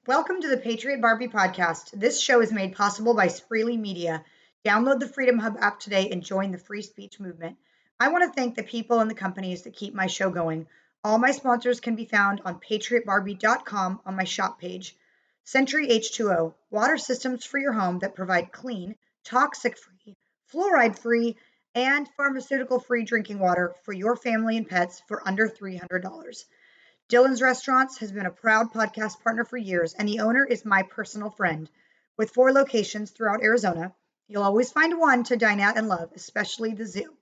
Welcome to the Patriot Barbie podcast. This show is made possible by Spreely Media. Download the Freedom Hub app today and join the free speech movement. I want to thank the people and the companies that keep my show going. All my sponsors can be found on patriotbarbie.com on my shop page. Century H2O, water systems for your home that provide clean, toxic-free, fluoride-free, and pharmaceutical-free drinking water for your family and pets for under $300. Dylan's Restaurants has been a proud podcast partner for years, and the owner is my personal friend. With 4 locations throughout Arizona, you'll always find one to dine at and love, especially the zoo.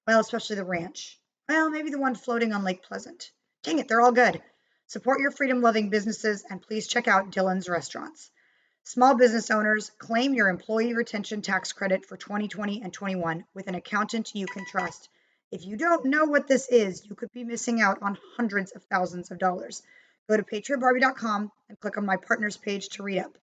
Well, especially the ranch. Well, maybe the one floating on Lake Pleasant. Dang it, they're all good. Support your freedom-loving businesses, and please check out Dylan's Restaurants. Small business owners, claim your employee retention tax credit for 2020 and 21 with an accountant you can trust. If you don't know what this is, you could be missing out on hundreds of thousands of dollars. Go to patriotbarbie.com and click on my partners page to read up.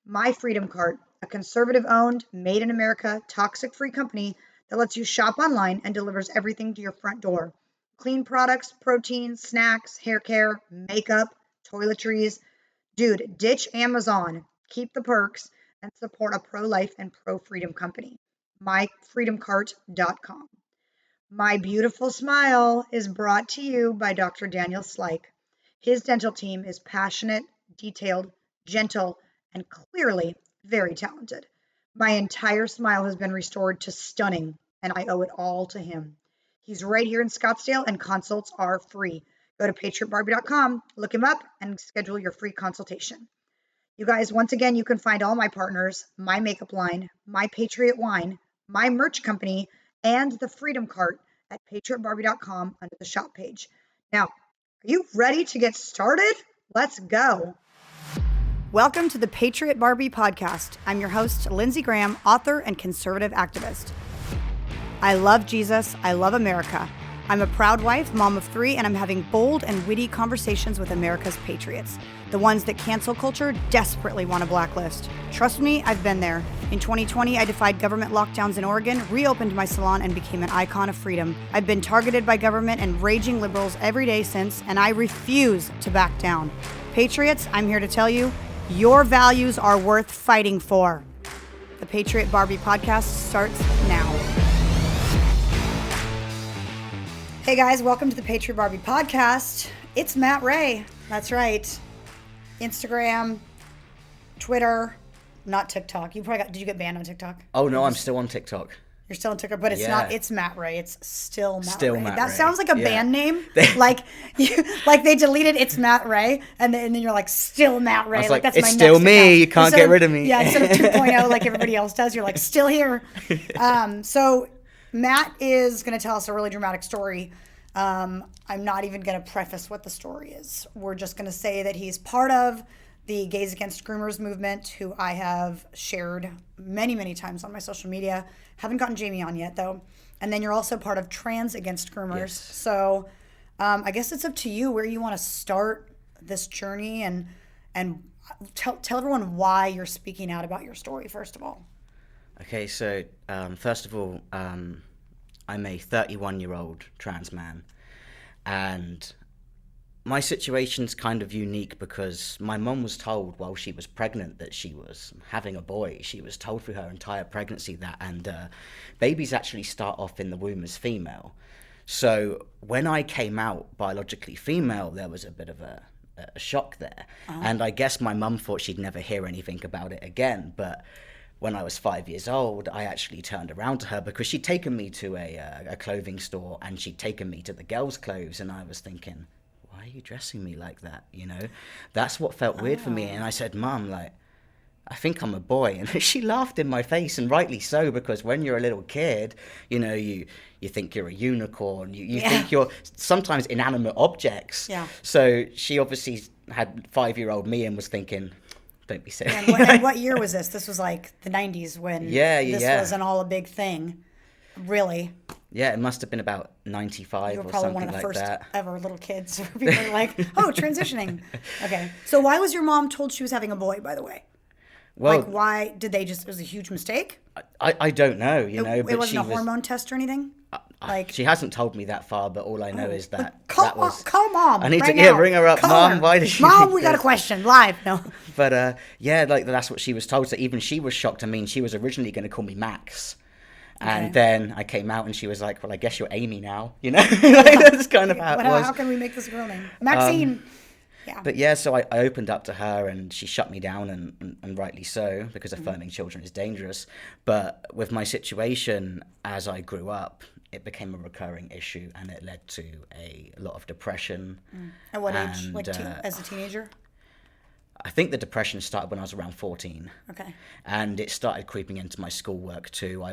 My Freedom Cart, a conservative-owned, made-in-America, toxic-free company that lets you shop online and delivers everything to your front door. Clean products, protein, snacks, hair care, makeup, toiletries. Dude, ditch Amazon, keep the perks, and support a pro-life and pro-freedom company. myfreedomcart.com. My Beautiful Smile is brought to you by Dr. Daniel Slyke. His dental team is passionate, detailed, gentle, and clearly very talented. My entire smile has been restored to stunning, and I owe it all to him. He's right here in Scottsdale, and consults are free. Go to patriotbarbie.com, look him up, and schedule your free consultation. You guys, once again, you can find all my partners, my makeup line, my Patriot wine, my merch company, and the Freedom Cart at patriotbarbie.com under the shop page. Now, are you ready to get started? Let's go. Welcome to the Patriot Barbie podcast. I'm your host, Lindsey Graham, author and conservative activist. I love Jesus. I love America. I'm a proud wife, mom of 3, and I'm having bold and witty conversations with America's patriots, the ones that cancel culture desperately want to blacklist. Trust me, I've been there. In 2020, I defied government lockdowns in Oregon, reopened my salon, and became an icon of freedom. I've been targeted by government and raging liberals every day since, and I refuse to back down. Patriots, I'm here to tell you, your values are worth fighting for. The Patriot Barbie podcast starts now. Hey guys, welcome to the Patriot Barbie podcast. It's Matt Rey. That's right. Instagram, Twitter, not TikTok. Did you get banned on TikTok? Oh no, I'm still on TikTok. You're still on TikTok, but it's not. It's Matt Rey. It's still Matt Rey. Matt that Rey. Sounds like a band name. like they deleted it's Matt Rey, and then you're like still Matt Rey. I was like that's it's my still next me. account. You can't get rid of me. Yeah, instead of 2.0 like everybody else does, you're like still here. So Matt is going to tell us a really dramatic story. I'm not even going to preface what the story is. We're just going to say that he's part of the Gays Against Groomers movement, who I have shared many, many times on my social media. Haven't gotten Jamie on yet, though. And then you're also part of Trans Against Groomers. Yes. So I guess it's up to you where you want to start this journey and tell everyone why you're speaking out about your story, first of all. Okay, so first of all, I'm a 31-year-old trans man, and my situation's kind of unique because my mum was told while she was pregnant that she was having a boy. She was told through her entire pregnancy that, and babies actually start off in the womb as female. So when I came out biologically female, there was a bit of a shock there. Uh-huh. And I guess my mum thought she'd never hear anything about it again, but when I was 5 years old, I actually turned around to her because she'd taken me to a clothing store and she'd taken me to the girls' clothes, and I was thinking, why are you dressing me like that? You know, that's what felt weird for me. And I said, Mum, I think I'm a boy. And she laughed in my face, and rightly so, because when you're a little kid, you know, you think you're a unicorn. You think you're sometimes inanimate objects. Yeah. So she obviously had 5-year-old me and was thinking, don't be silly. And what year was this? This was like the 90s when this wasn't all a big thing, really. Yeah, it must have been about 95 or something like that. You were probably one of the first ever little kids where people were like, oh, transitioning. Okay. So why was your mom told she was having a boy, by the way? Well, why did they it was a huge mistake? I don't know, But it wasn't a hormone test or anything? Like, she hasn't told me that far, but all I know is that call mom. I need right to now. ring her up, Call Mom. her. Why did she? Mom, think we got a this? question live. No. But yeah, like that's what she was told. So even she was shocked. I mean, she was originally going to call me Max. And then I came out and she was like, well, I guess you're Amy now, you know? Like, that's kind of how it was. How can we make this a girl name? Maxine. Yeah. But yeah, so I opened up to her and she shut me down, and rightly so, because affirming children is dangerous. But with my situation, as I grew up, it became a recurring issue and it led to a lot of depression. At what age? Like as a teenager? I think the depression started when I was around 14. Okay. And it started creeping into my schoolwork too.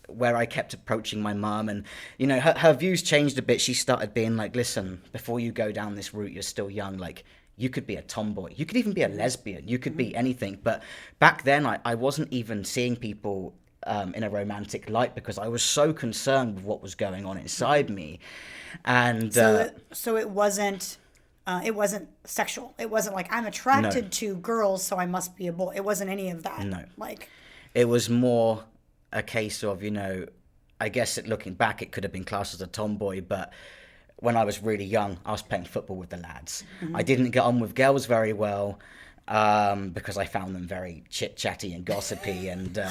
Where I kept approaching my mum, and you know her views changed a bit. She started being like, listen, before you go down this route, you're still young, like you could be a tomboy, you could even be a lesbian, you could be anything. But back then I wasn't even seeing people in a romantic light because I was so concerned with what was going on inside me. And so it wasn't sexual. It wasn't like I'm attracted to girls, so I must be a boy. It wasn't any of that. No. Like, it was more a case of, I guess looking back, it could have been classed as a tomboy, but when I was really young, I was playing football with the lads. I didn't get on with girls very well because I found them very chit-chatty and gossipy. And but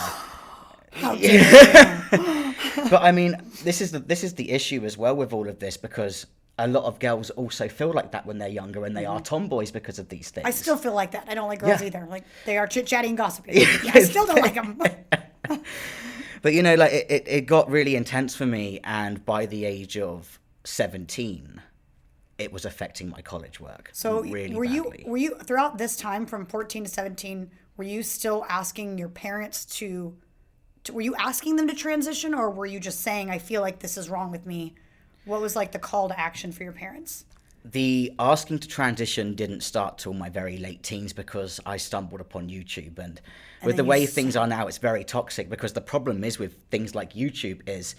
I mean, this is the issue as well with all of this, because a lot of girls also feel like that when they're younger, and they are tomboys because of these things. I still feel like that. I don't like girls either. Like, they are chit-chatty and gossipy. I still don't like them. But like it got really intense for me, and by the age of 17, it was affecting my college work. So really were badly. you throughout this time from 14 to 17? Were you still asking your parents to were you asking them to transition, or were you just saying, I feel like this is wrong with me? What was like the call to action for your parents? The asking to transition didn't start till my very late teens, because I stumbled upon YouTube, and with the way things are now, it's very toxic, because the problem is with things like YouTube is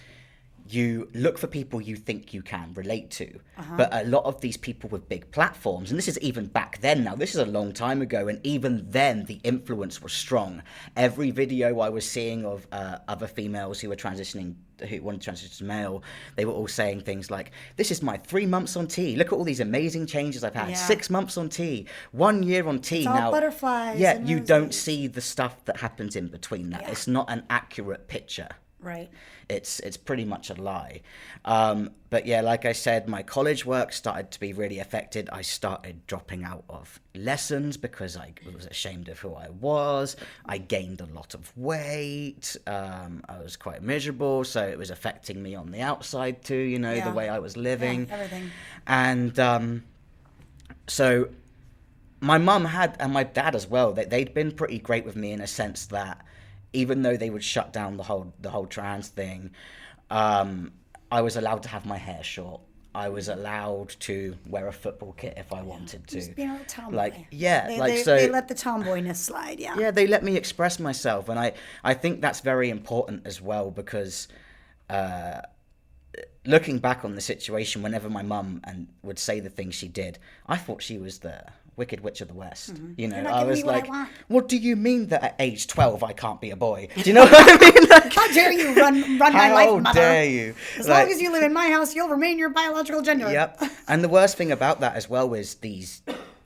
you look for people you think you can relate to. But a lot of these people with big platforms, and this is even back then now, this is a long time ago, and even then the influence was strong. Every video I was seeing of other females who wanted to transition to male, they were all saying things like, this is my 3 months on T. Look at all these amazing changes I've had. Yeah. 6 months on T. 1 year on T. It's all butterflies. Yeah, and you roses. don't see the stuff that happens in between that. Yeah. It's not an accurate picture. Right. It's pretty much a lie. But yeah, like I said, my college work started to be really affected. I started dropping out of lessons because I was ashamed of who I was. I gained a lot of weight. I was quite miserable, so it was affecting me on the outside too, the way I was living. Yeah, everything. And so my mum and my dad as well, they'd been pretty great with me in a sense that even though they would shut down the whole trans thing, I was allowed to have my hair short. I was allowed to wear a football kit if I wanted to. Just being a tomboy. They let the tomboyness slide. Yeah. Yeah, they let me express myself, and I think that's very important as well, because looking back on the situation, whenever my mum would say the things she did, I thought she was the Wicked Witch of the West. I was like, what do you mean that at age 12 I can't be a boy? Do you know what I mean? Like, how dare you run my life, mother? How dare you? As long as you live in my house, you'll remain your biological gender. Yep. And the worst thing about that as well is these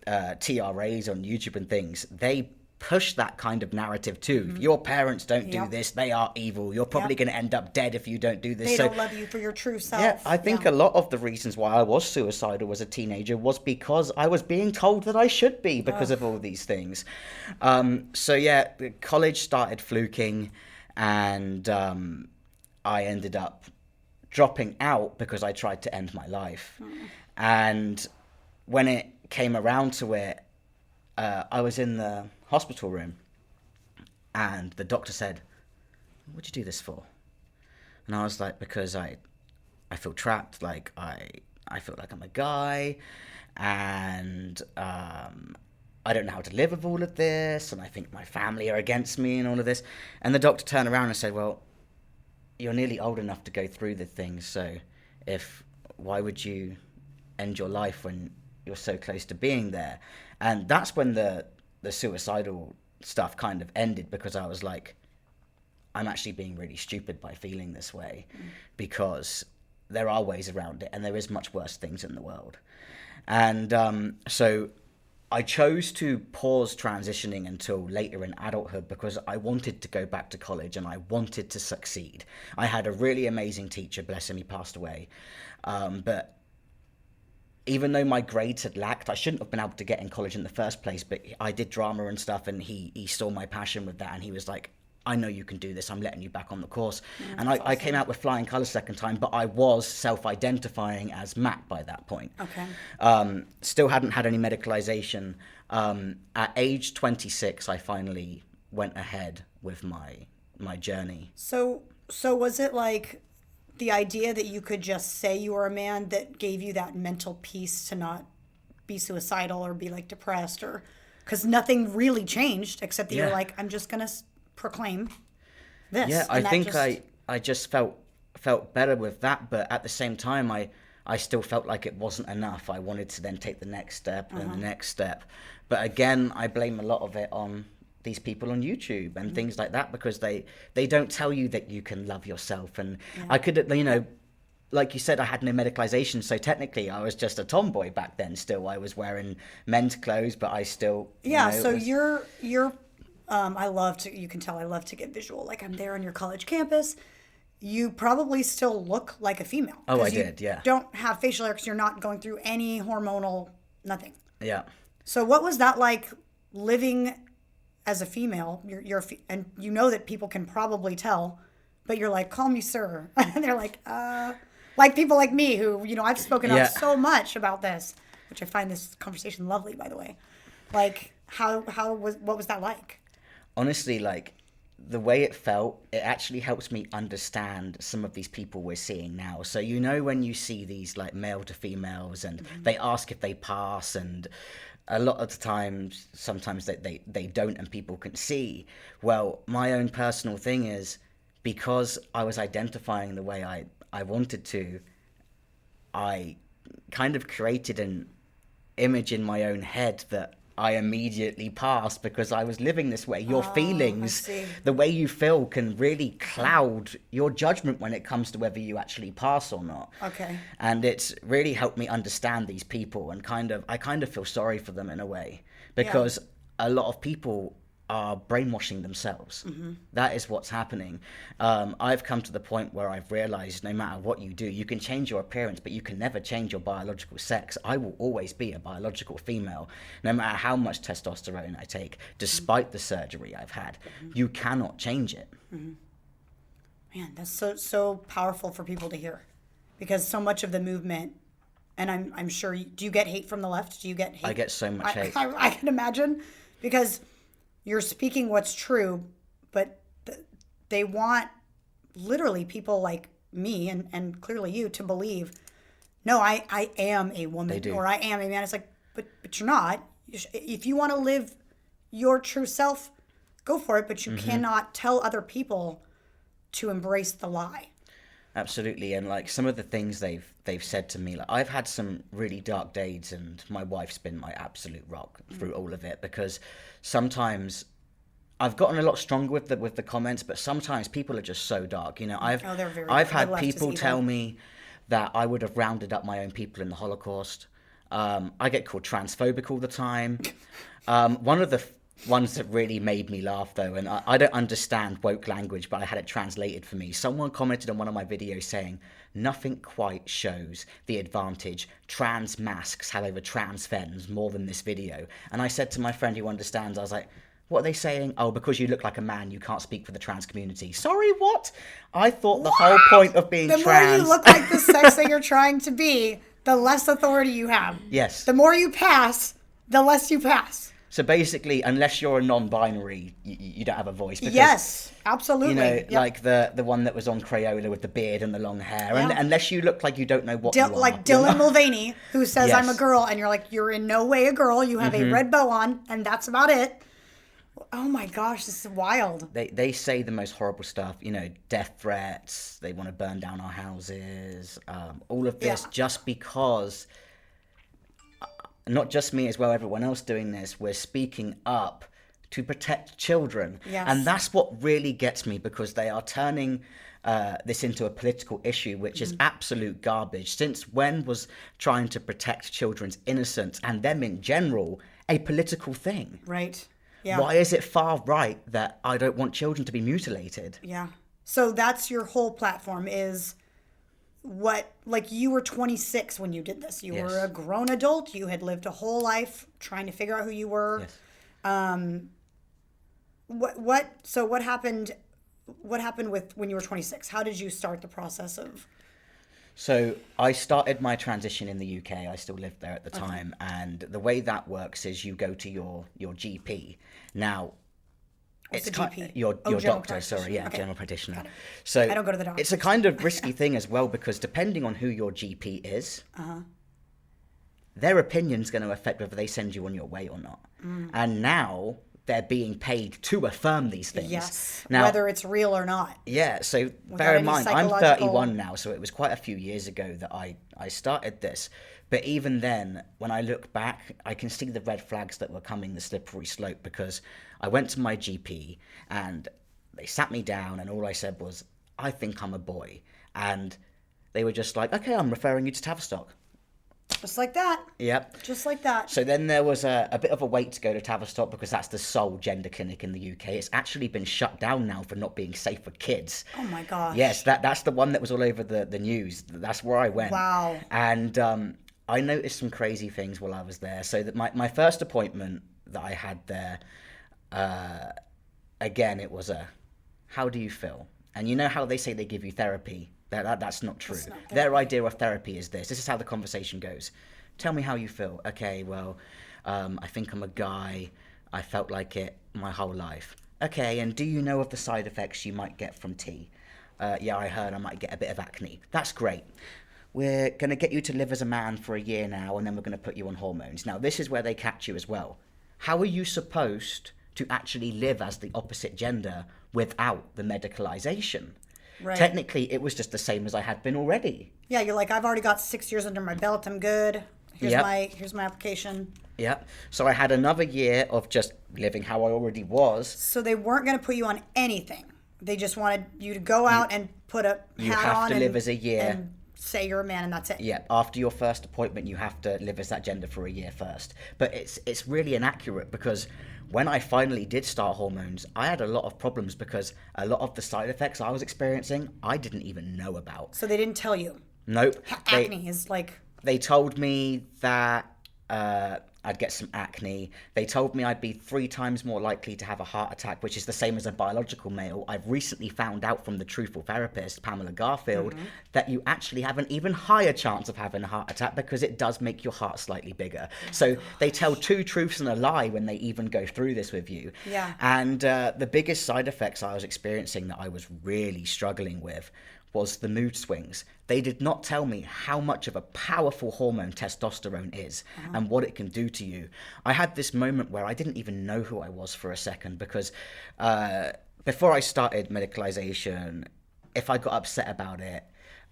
TRAs on YouTube and things, they push that kind of narrative too. If your parents don't do this, they are evil. You're probably going to end up dead if you don't do this. They don't love you for your true self. Yeah, I think a lot of the reasons why I was suicidal as a teenager was because I was being told that I should be because of all these things. So yeah, college started fluking, and I ended up dropping out because I tried to end my life. And when it came around to it, I was in the hospital room, and the doctor said, "What'd you do this for?" And I was like, because I feel trapped, like I feel like I'm a guy, and I don't know how to live with all of this, and I think my family are against me and all of this. And the doctor turned around and said, well, you're nearly old enough to go through the things, so why would you end your life when you're so close to being there? And that's when the suicidal stuff kind of ended, because I was like, I'm actually being really stupid by feeling this way, because there are ways around it, and there is much worse things in the world. And so I chose to pause transitioning until later in adulthood because I wanted to go back to college and I wanted to succeed. I had a really amazing teacher, bless him, he passed away. But even though my grades had lacked, I shouldn't have been able to get in college in the first place, but I did drama and stuff, and he saw my passion with that, and he was like, I know you can do this, I'm letting you back on the course. And I came out with flying colours second time, but I was self-identifying as Matt by that point. Okay. Still hadn't had any medicalisation. At age 26, I finally went ahead with my journey. So was it like the idea that you could just say you were a man that gave you that mental peace to not be suicidal or be like depressed, or because nothing really changed except that you're like, I'm just gonna proclaim this. Yeah, I think I just felt better with that, but at the same time I still felt like it wasn't enough. I wanted to then take the next step and the next step. But again, I blame a lot of it on these people on YouTube and things like that, because they don't tell you that you can love yourself. And I could, like you said, I had no medicalization, so technically I was just a tomboy back then. Still, I was wearing men's clothes, but I still so you're you can tell I love to get visual. Like, I'm there on your college campus. You probably still look like a female. Oh, I did, yeah. Don't have facial hair because you're not going through any hormonal, nothing. Yeah. So what was that like living as a female? And you know that people can probably tell, but you're like, call me sir. And they're like people like me who, I've spoken up so much about this, which I find this conversation lovely, by the way. Like, what was that like? Honestly, like, the way it felt, it actually helps me understand some of these people we're seeing now. So, when you see these like male to females and they ask if they pass, and a lot of the times, sometimes they don't, and people can see. Well, my own personal thing is, because I was identifying the way I wanted to, I kind of created an image in my own head that I immediately passed because I was living this way. Your feelings, the way you feel, can really cloud your judgment when it comes to whether you actually pass or not. Okay. And it's really helped me understand these people, and I kind of feel sorry for them in a way, because a lot of people are brainwashing themselves. That is what's happening. I've come to the point where I've realized no matter what you do, you can change your appearance, but you can never change your biological sex. I will always be a biological female, no matter how much testosterone I take, despite the surgery I've had. You cannot change it. Man, that's so powerful for people to hear, because so much of the movement, and I'm sure, do you get hate from the left? Do you get hate? I get so much hate. I can imagine, because you're speaking what's true, but they want literally people like me and clearly you to believe, no, I am a woman, or I am a man. It's like, but you're not. If you want to live your true self, go for it, but you cannot tell other people to embrace the lie. Absolutely. And like some of the things they've said to me, like, I've had some really dark days, and my wife's been my absolute rock through all of it, because sometimes I've gotten a lot stronger with the comments, but sometimes people are just so dark. I've had people tell me that I would have rounded up my own people in the Holocaust. I get called transphobic all the time. One of the ones that really made me laugh, though, and I don't understand woke language, but I had it translated for me. Someone commented on one of my videos saying, nothing quite shows the advantage trans masks have over trans femmes more than this video. And I said to my friend who understands, I was like, what are they saying? Oh, because you look like a man, you can't speak for the trans community. Sorry, what? I thought the whole point of being trans... The more you look like the sex that you're trying to be, the less authority you have. Yes. The more you pass, the less you pass. So basically, unless you're a non-binary, you don't have a voice. Because, yes, absolutely. Like the one that was on Crayola with the beard and the long hair. And unless you look like you don't know what you are. Like Dylan Mulvaney, who says, I'm a girl, and you're like, you're in no way a girl. You have a red bow on, and that's about it. Oh my gosh, this is wild. They say the most horrible stuff, death threats. They want to burn down our houses. All of this just because... Not just me as well, everyone else doing this, we're speaking up to protect children. Yes. And that's what really gets me, because they are turning this into a political issue, which is absolute garbage. Since when was trying to protect children's innocence and them in general a political thing? Right. Yeah. Why is it far right that I don't want children to be mutilated? Yeah. So that's your whole platform is what, like, you were 26 when you did this. You Yes. were a grown adult. You had lived a whole life trying to figure out who you were. Yes. So what happened with when you were 26? How did you start the process of? So I started my transition in the UK. I still lived there at the time. And the way that works is you go to your GP. Now, What's it's the GP? Your general doctor, practitioner. sorry, yeah, Okay. general practitioner. Got it. So I don't go to the doctor. it's a kind of risky thing as well, because depending on who your GP is, their opinion's going to affect whether they send you on your way or not. And now they're being paid to affirm these things. Yes. Now, Whether it's real or not. yeah, so bear in any mind, I'm psychological- 31 now, so it was quite a few years ago that I started this. But even then, when I look back, I can see the red flags that were coming, the slippery slope, because I went to my GP and they sat me down and all I said was, I think I'm a boy. And they were just like, okay, I'm referring you to Tavistock. Just like that. Yep. Just like that. So then there was a bit of a wait to go to Tavistock, because that's the sole gender clinic in the UK. It's actually been shut down now for not being safe for kids. Oh my gosh. Yes, that's the one that was all over the news. That's where I went. Wow. And I noticed some crazy things while I was there. So that my first appointment that I had there, again, it was how do you feel? And you know how they say they give you therapy? That's not true. That's not Their idea of therapy is this. This is how the conversation goes. Tell me how you feel. Okay, well, I think I'm a guy. I felt like it my whole life. Okay, and do you know of the side effects you might get from tea? Yeah, I heard I might get a bit of acne. That's great. We're going to get you to live as a man for a year now, and then we're going to put you on hormones. Now, this is where they catch you as well. How are you supposed to actually live as the opposite gender without the medicalization? Right. Technically, it was just the same as I had been already. Yeah, you're like, I've already got 6 years under my belt. I'm good. Here's Yep. here's my application. Yeah. So I had another year of just living how I already was. So they weren't going to put you on anything. They just wanted you to go out and put a You hat have on to and live as a year. and say you're a man, and that's it. Yeah, after your first appointment, you have to live as that gender for a year first. But it's really inaccurate, because when I finally did start hormones, I had a lot of problems, because a lot of the side effects I was experiencing, I didn't even know about. So they didn't tell you. Nope. Acne is like... They told me that I'd get some acne. They told me I'd be 3 times more likely to have a heart attack, which is the same as a biological male. I've recently found out from the truthful therapist, Pamela Garfield, that you actually have an even higher chance of having a heart attack, because it does make your heart slightly bigger. So they tell 2 truths and a lie when they even go through this with you. Yeah. And the biggest side effects I was experiencing that I was really struggling with was the mood swings. They did not tell me how much of a powerful hormone testosterone is and what it can do to you. I had this moment where I didn't even know who I was for a second, because before I started medicalization, if I got upset about it,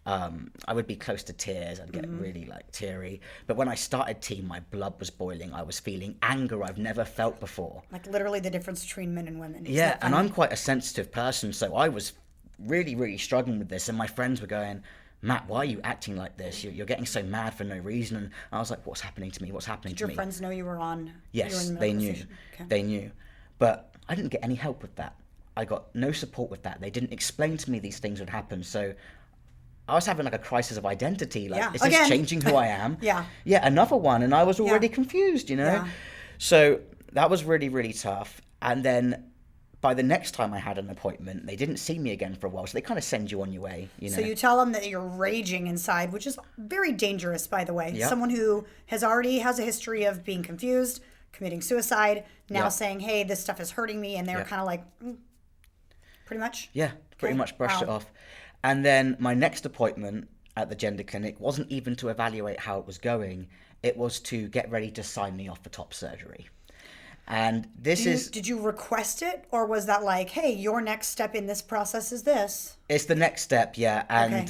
I would be close to tears. I'd get really like teary. But when I started tea, my blood was boiling. I was feeling anger I've never felt before. Like literally the difference between men and women. Isn't Yeah, that and funny? I'm quite a sensitive person, so I was really struggling with this. And my friends were going, Matt, why are you acting like this? You're getting so mad for no reason. And I was like, what's happening to me? What's happening Did to your me? friends know you were on? Yes, you were in they knew. medicalization? Okay. They knew. But I didn't get any help with that. I got no support with that. They didn't explain to me these things would happen. So I was having like a crisis of identity. Like, Yeah. is this Again. changing who I am? Yeah. Yeah, another one. And I was already confused, you know? Yeah. So that was really tough. And then by the next time I had an appointment, they didn't see me again for a while. So they kind of send you on your way, you know? So you tell them that you're raging inside, which is very dangerous, by the way. Yep. Someone who has a history of being confused, committing suicide, now Yep. saying, hey, this stuff is hurting me. And they're Yep. kind of like, pretty much. Yeah, pretty Okay. much brushed it Wow. off. And then my next appointment at the gender clinic wasn't even to evaluate how it was going. It was to get ready to sign me off for top surgery. And this is... Did you request it? Or was that like, hey, your next step in this process is this? It's the next step, yeah. And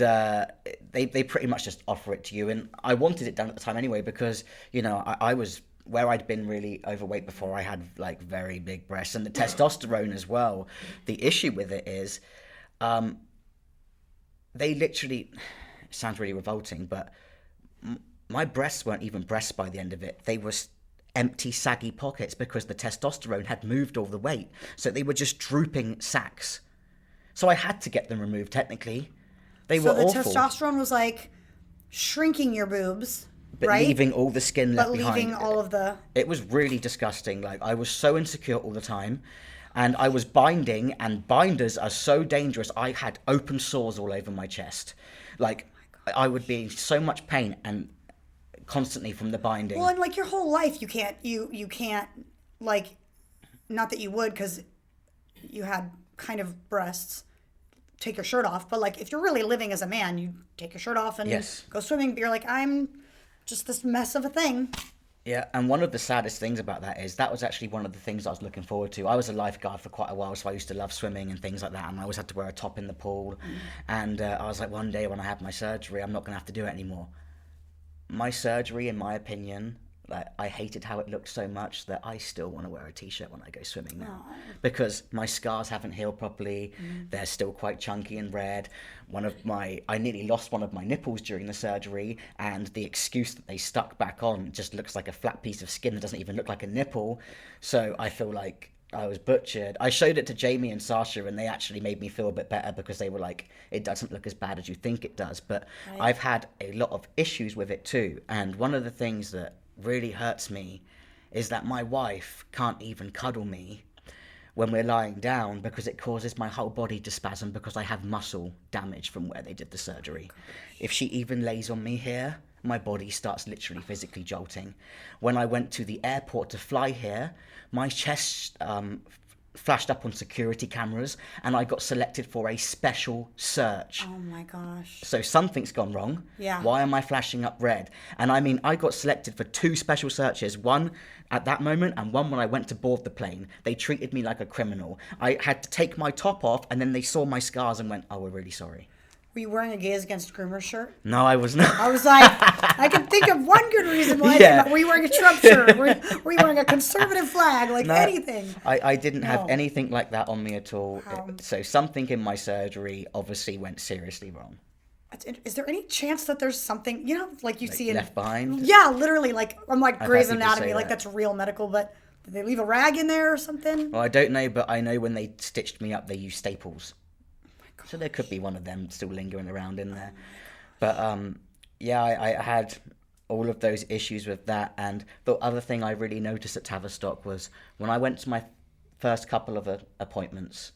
they pretty much just offer it to you. And I wanted it done at the time anyway, because, you know, I was where I'd been really overweight before, I had like very big breasts, and the testosterone as well. The issue with it is, they literally, it sounds really revolting, but my breasts weren't even breasts by the end of it. They were empty, saggy pockets because the testosterone had moved all the weight. So they were just drooping sacs. So I had to get them removed, technically. They were awful. So the testosterone was like shrinking your boobs, but right? leaving all the skin left behind. But leaving all of the... It was really disgusting. Like, I was so insecure all the time. And I was binding, and binders are so dangerous. I had open sores all over my chest. Like, I would be in so much pain and constantly from the binding. Well, and like your whole life, you can't, like, not that you would, because you had kind of breasts, take your shirt off. But like, if you're really living as a man, you take your shirt off and go swimming. But you're like, I'm just this mess of a thing. Yeah, and one of the saddest things about that is that was actually one of the things I was looking forward to. I was a lifeguard for quite a while, so I used to love swimming and things like that, and I always had to wear a top in the pool. And I was like, one day when I have my surgery, I'm not going to have to do it anymore. My surgery, in my opinion, like, I hated how it looked so much that I still want to wear a t-shirt when I go swimming now. Because my scars haven't healed properly. They're still quite chunky and red. I nearly lost one of my nipples during the surgery, and the excuse that they stuck back on just looks like a flat piece of skin that doesn't even look like a nipple. So I feel like I was butchered. I showed it to Jamie and Sasha, and they actually made me feel a bit better because they were like, it doesn't look as bad as you think it does. But I've had a lot of issues with it too. And one of the things that really hurts me is that my wife can't even cuddle me when we're lying down because it causes my whole body to spasm because I have muscle damage from where they did the surgery. If she even lays on me here, my body starts literally physically jolting. When I went to the airport to fly here, my chest flashed up on security cameras, and I got selected for a special search. Oh my gosh. So something's gone wrong. Yeah. Why am I flashing up red? And I mean, I got selected for 2 special searches, one at that moment and one when I went to board the plane. They treated me like a criminal. I had to take my top off, and then they saw my scars and went, oh, we're really sorry. Were you wearing a Gays Against Groomers shirt? No, I was not. I was like, I can think of one good reason why. Were you wearing a Trump shirt? Were you wearing a conservative flag? Like, anything? I didn't have anything like that on me at all. Wow. So something in my surgery obviously went seriously wrong. Is there any chance that there's something, like you see in... Left Behind? Yeah, literally, like, I'm like I've Grey's had people Anatomy, say like that. that's real medical, but did they leave a rag in there or something? Well, I don't know, but I know when they stitched me up, they used staples. So there could be one of them still lingering around in there. But I had all of those issues with that. And the other thing I really noticed at Tavistock was when I went to my first couple of appointments,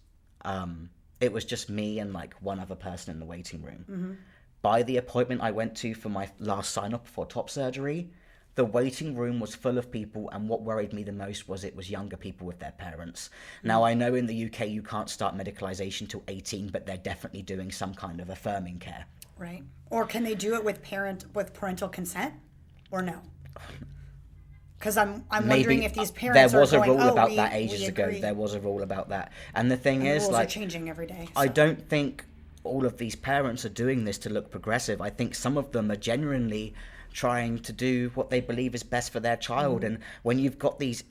it was just me and like one other person in the waiting room. By the appointment I went to for my last sign-up before top surgery, the waiting room was full of people, and what worried me the most was it was younger people with their parents. Now, I know in the UK you can't start medicalisation till 18, but they're definitely doing some kind of affirming care. Right. Or can they do it with parental consent, or no? Because I'm wondering if these parents there was are a going, rule about we that ages ago. agree. There was a rule about that, and the thing is, rules like, are changing every day. I don't think all of these parents are doing this to look progressive. I think some of them are genuinely trying to do what they believe is best for their child. And when you've got these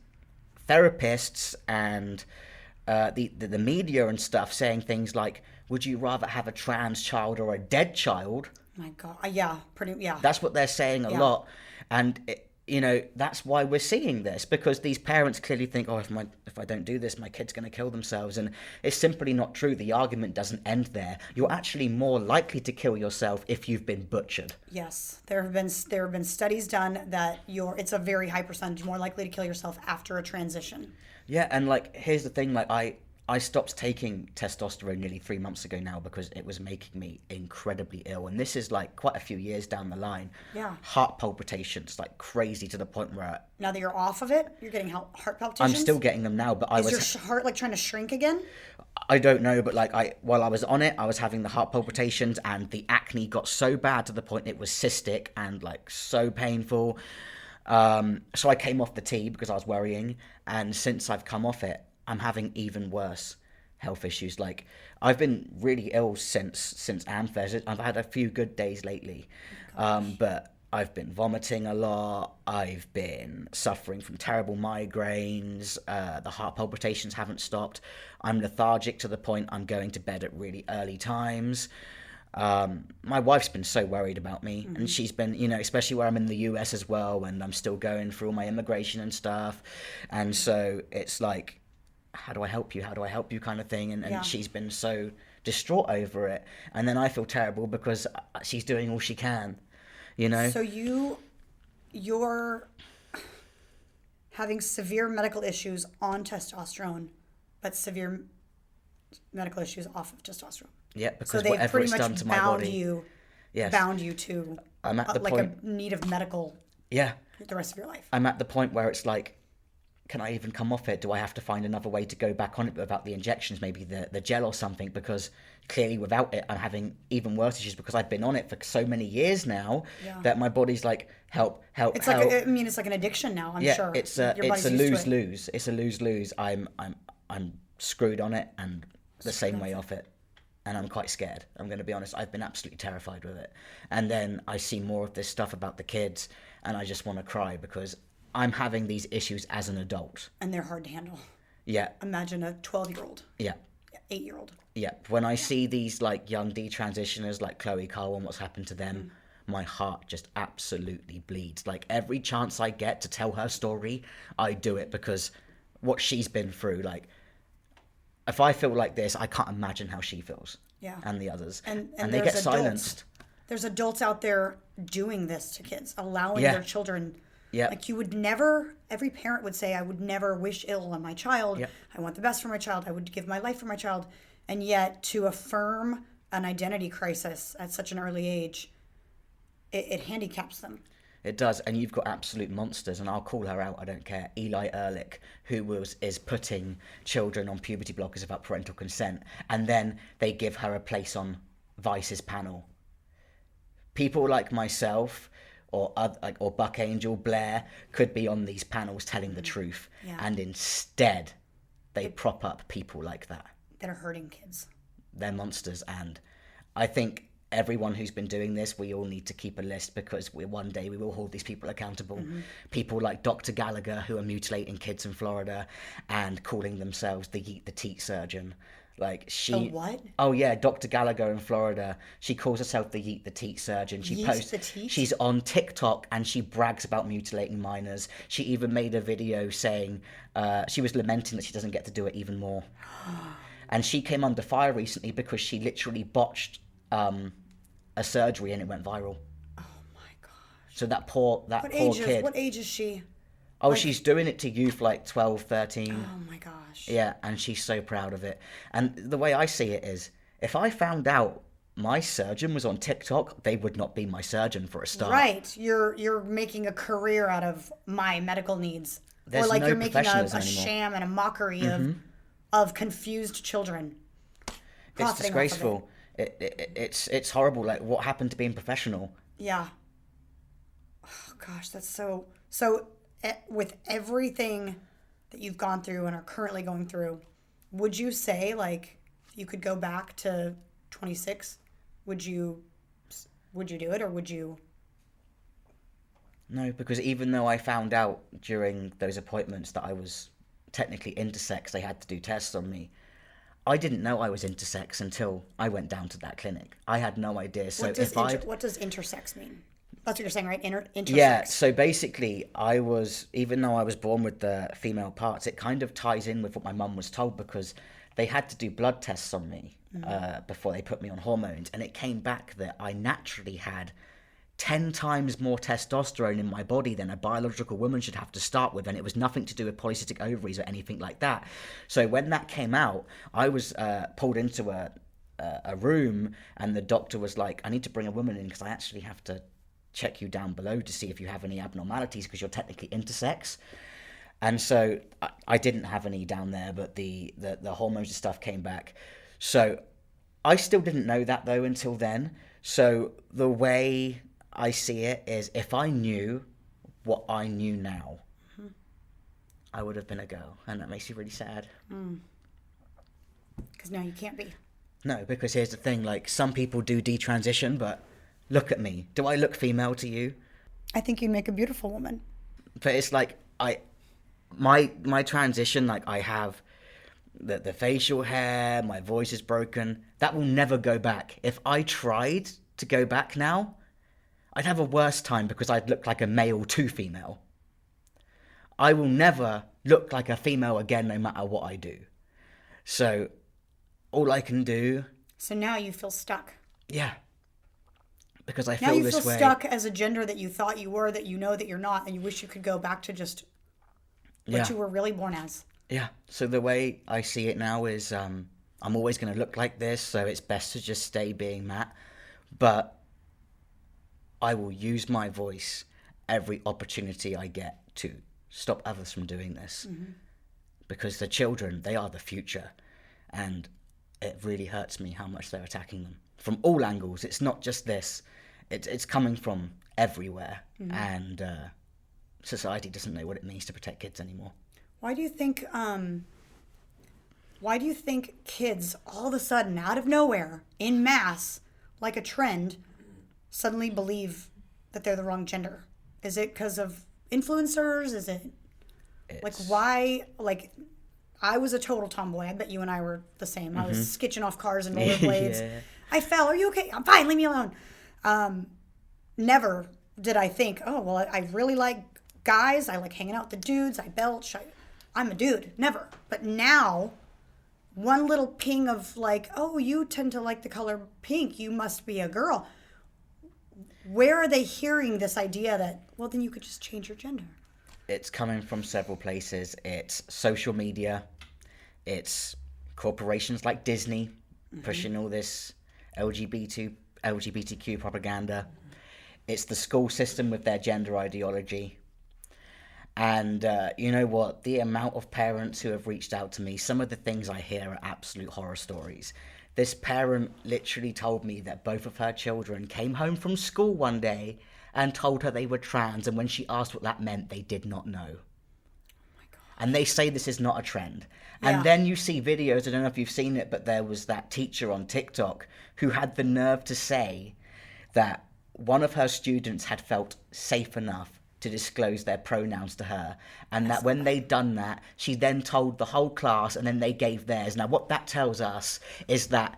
therapists and the media and stuff saying things like, would you rather have a trans child or a dead child? My God. Yeah. That's what they're saying a lot. And that's why we're seeing this, because these parents clearly think, if I don't do this, my kid's going to kill themselves. And it's simply not true. The argument doesn't end there. You're actually more likely to kill yourself if you've been butchered. Yes, there have been studies done that it's a very high percentage more likely to kill yourself after a transition. Yeah, and like, here's the thing, like, I stopped taking testosterone nearly 3 months ago now because it was making me incredibly ill. And this is like quite a few years down the line. Yeah. Heart palpitations, like crazy, to the point where... Now that you're off of it, you're getting heart palpitations? I'm still getting them now, but Is your heart like trying to shrink again? I don't know, but like while I was on it, I was having the heart palpitations, and the acne got so bad to the point it was cystic and like so painful. So I came off the tea because I was worrying. And since I've come off it, I'm having even worse health issues. Like, I've been really ill since AmFest. I've had a few good days lately, but I've been vomiting a lot. I've been suffering from terrible migraines. The heart palpitations haven't stopped. I'm lethargic to the point I'm going to bed at really early times. My wife's been so worried about me, and she's been, especially where I'm in the US as well, and I'm still going through all my immigration and stuff. And so it's like, how do I help you? How do I help you kind of thing. And she's been so distraught over it. And then I feel terrible because she's doing all she can. So you're having severe medical issues on testosterone, but severe medical issues off of testosterone. Yeah, because whatever it's done to my body. Bound you to I'm at the like point, a need of medical. Yeah. The rest of your life. I'm at the point where it's like, can I even come off it? Do I have to find another way to go back on it without the injections, maybe the gel or something? Because clearly without it, I'm having even worse issues because I've been on it for so many years now that my body's like, help. It's like, it's like an addiction now, I'm sure. It's a lose-lose. It's a lose-lose. I'm screwed on it and the same way off it. And I'm quite scared. I'm going to be honest. I've been absolutely terrified with it. And then I see more of this stuff about the kids and I just want to cry because I'm having these issues as an adult. And they're hard to handle. Yeah. Imagine a 12-year-old. Yeah. 8-year-old. Yeah. When I see these like young detransitioners like Chloe Cole and what's happened to them, my heart just absolutely bleeds. Like every chance I get to tell her story, I do it because what she's been through, like if I feel like this, I can't imagine how she feels. Yeah. And the others. And they get silenced. There's adults out there doing this to kids, allowing their children. Yeah. Like you would never, every parent would say, I would never wish ill on my child. Yeah. I want the best for my child. I would give my life for my child. And yet to affirm an identity crisis at such an early age, it handicaps them. It does, and you've got absolute monsters, and I'll call her out, I don't care. Eli Ehrlich, who is putting children on puberty blockers without parental consent, and then they give her a place on Vice's panel. People like myself, or Buck Angel, Blair, could be on these panels telling the truth, and instead they prop up people like that. That are hurting kids. They're monsters, and I think everyone who's been doing this, we all need to keep a list because one day we will hold these people accountable. People like Dr. Gallagher who are mutilating kids in Florida and calling themselves the Yeet the Teat surgeon. Like she. The what? Oh yeah, Dr. Gallagher in Florida. She calls herself the Yeet the Teat surgeon. She posts. The teat? She's on TikTok and she brags about mutilating minors. She even made a video saying she was lamenting that she doesn't get to do it even more. And she came under fire recently because she literally botched a surgery and it went viral. Oh my gosh. So that poor kid. What age is she? Oh, she's doing it to youth like 12, 13. Oh my gosh. Yeah, and she's so proud of it. And the way I see it is, if I found out my surgeon was on TikTok, they would not be my surgeon for a start. Right. You're making a career out of my medical needs. There's or like no you're making a professionalism anymore. sham and a mockery of confused children. It's disgraceful. It's horrible. Like what happened to being professional? Yeah. Oh gosh, that's so. With everything that you've gone through and are currently going through, would you say like you could go back to 26? Would you do it or would you? No, because even though I found out during those appointments that I was technically intersex, they had to do tests on me. I didn't know I was intersex until I went down to that clinic. I had no idea. So what does intersex mean? That's what you're saying, right? Intersex. Yeah. So basically, even though I was born with the female parts, it kind of ties in with what my mum was told because they had to do blood tests on me before they put me on hormones, and it came back that I naturally had 10 times more testosterone in my body than a biological woman should have to start with, and it was nothing to do with polycystic ovaries or anything like that. So when that came out, I was pulled into a room, and the doctor was like, I need to bring a woman in because I actually have to check you down below to see if you have any abnormalities because you're technically intersex. And so I didn't have any down there, but the hormones and stuff came back. So I still didn't know that though until then. So the way I see it is, if I knew what I knew now, I would have been a girl, and that makes you really sad. Because now you can't be. No, because here's the thing, like some people do detransition, but look at me. Do I look female to you? I think you'd make a beautiful woman. But it's like my transition, like I have the facial hair, my voice is broken. That will never go back. If I tried to go back now, I'd have a worse time because I'd look like a male to female. I will never look like a female again no matter what I do. So all I can do... So now you feel stuck. Yeah. Because I Now feel you this feel way. stuck as a gender that you thought you were, that you know that you're not, and you wish you could go back to just what you were really born as. Yeah. So the way I see it now is I'm always going to look like this, so it's best to just stay being Matt. But I will use my voice every opportunity I get to stop others from doing this. Mm-hmm. Because the children, they are the future. And it really hurts me how much they're attacking them. From all angles. It's not just this. It's coming from everywhere. Mm-hmm. And society doesn't know what it means to protect kids anymore. Why do you think kids all of a sudden, out of nowhere, in mass, like a trend, suddenly believe that they're the wrong gender? Is it because of influencers? Is it like why? Like, I was a total tomboy. I bet you and I were the same. Mm-hmm. I was skitching off cars and rollerblades. Yeah. I fell. Are you okay? I'm fine. Leave me alone. Never did I think, oh, well, I really like guys. I like hanging out with the dudes. I belch. I'm a dude. Never. But now, one little ping of like, oh, you tend to like the color pink. You must be a girl. Where are they hearing this idea that, well, then you could just change your gender? It's coming from several places. It's social media. It's corporations like Disney pushing all this LGBTQ propaganda. It's the school system with their gender ideology. And you know what? The amount of parents who have reached out to me, some of the things I hear are absolute horror stories. This parent literally told me that both of her children came home from school one day and told her they were trans, and when she asked what that meant, they did not know. Oh my God. And they say this is not a trend. Yeah. And then you see videos, I don't know if you've seen it, but there was that teacher on TikTok who had the nerve to say that one of her students had felt safe enough to disclose their pronouns to her, and that when they'd done that, she then told the whole class, and then they gave theirs. Now, what that tells us is that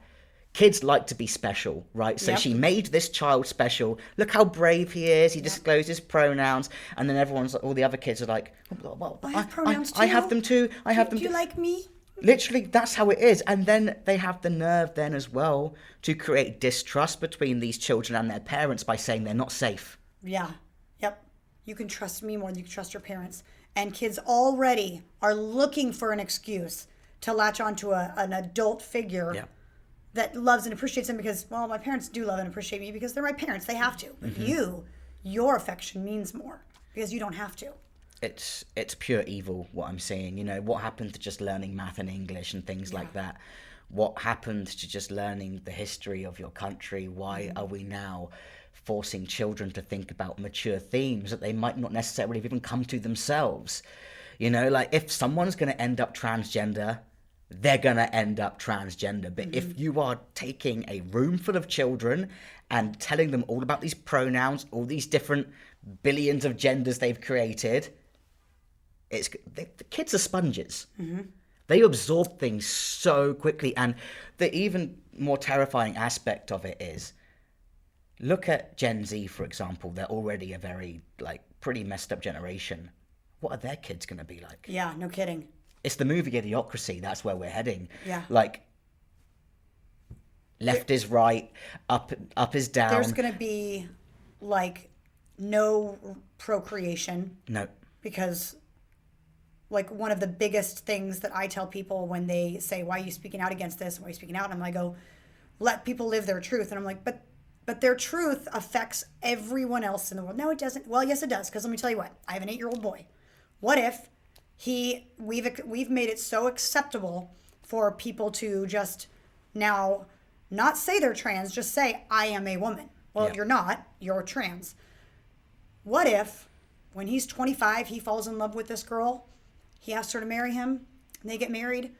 kids like to be special, right? So she made this child special. Look how brave he is. He disclosed his pronouns, and then all the other kids are like, well, I have pronouns too. I have them too. Do you like me? Literally, that's how it is. And then they have the nerve then as well to create distrust between these children and their parents by saying they're not safe. Yeah. Yep. You can trust me more than you can trust your parents. And kids already are looking for an excuse to latch onto an adult figure that loves and appreciates them because, well, my parents do love and appreciate me because they're my parents. They have to. Mm-hmm. Your affection means more because you don't have to. It's pure evil, what I'm saying. You know, what happened to just learning math and English and things like that? What happened to just learning the history of your country? Why are we now forcing children to think about mature themes that they might not necessarily have even come to themselves? You know, like if someone's going to end up transgender, they're going to end up transgender. But if you are taking a room full of children and telling them all about these pronouns, all these different billions of genders they've created, the kids are sponges. Mm-hmm. They absorb things so quickly. And the even more terrifying aspect of it is, look at Gen Z, for example. They're already a very, pretty messed up generation. What are their kids going to be like? Yeah, no kidding. It's the movie Idiocracy. That's where we're heading. Yeah. Left is right, up is down. There's going to be, no procreation. No. Because, one of the biggest things that I tell people when they say, why are you speaking out against this? Why are you speaking out? And I go, let people live their truth. And I'm like, but their truth affects everyone else in the world. No, it doesn't. Well, yes, it does. Because let me tell you what. I have an 8-year-old boy. What if we've made it so acceptable for people to just now not say they're trans, just say, I am a woman. Well, You're not. You're trans. What if, when he's 25, he falls in love with this girl, he asks her to marry him, and they get married,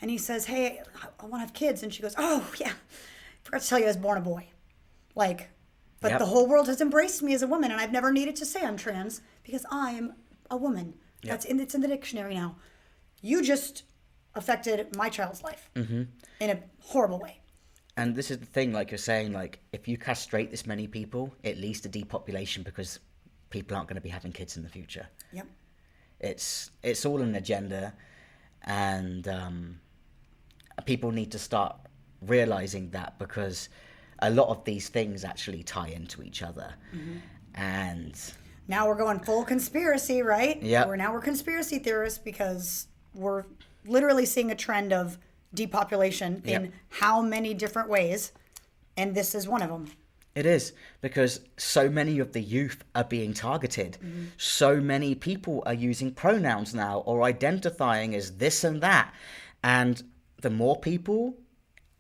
and he says, hey, I want to have kids. And she goes, oh, yeah, I forgot to tell you I was born a boy. But the whole world has embraced me as a woman, and I've never needed to say I'm trans because I am a woman. It's in the dictionary now. You just affected my child's life in a horrible way. And this is the thing, like you're saying, like if you castrate this many people, it leads to depopulation because people aren't going to be having kids in the future. Yep. It's all an agenda, and people need to start realizing that, because a lot of these things actually tie into each other. And now we're going full conspiracy, right? Yeah. We're conspiracy theorists because we're literally seeing a trend of depopulation in how many different ways, and this is one of them. It is, because so many of the youth are being targeted. So many people are using pronouns now or identifying as this and that. And the more people